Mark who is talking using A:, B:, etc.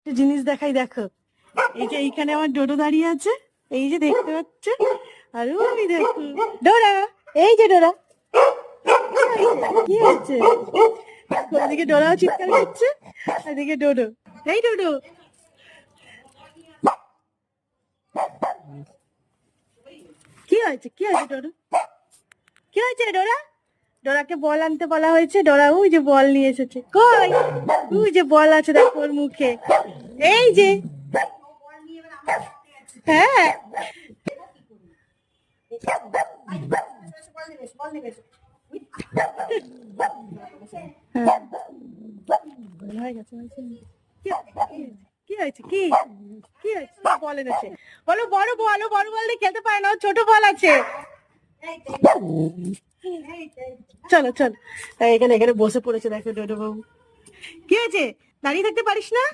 A: একটা জিনিস দেখাই, দেখো। এই যে এইখানে আমার ডোডো দাঁড়িয়ে আছে, এই যে দেখতে পাচ্ছ। আর ওই দেখো ডোরা, এই যে ডোরা। কি হচ্ছে? ওদিকে ডোরাও চিৎকার করছে, এদিকে ডোডো। এই ডোডো, কি হয়েছে? কি হয়েছে ডোডো? কি হয়েছে ডোরা? ডোরাকে বল আনতে বলা হয়েছে। ডোরা ওই যে বল নিয়ে এসেছে। কই? ওই যে বল আছে, দেখো ওর মুখে। এই যে, হ্যাঁ। কি হয়েছে? কি কি হয়েছে? বল এনেছে, বলো। বড় বল, বড় বল দিয়ে খেলতে পারে না, ছোট বল আছে। চলো চলো, এখানে এখানে বসে পড়েছে, দেখো ডোডো বাবু। কি হয়েছে? দাঁড়িয়ে থাকতে পারিস না?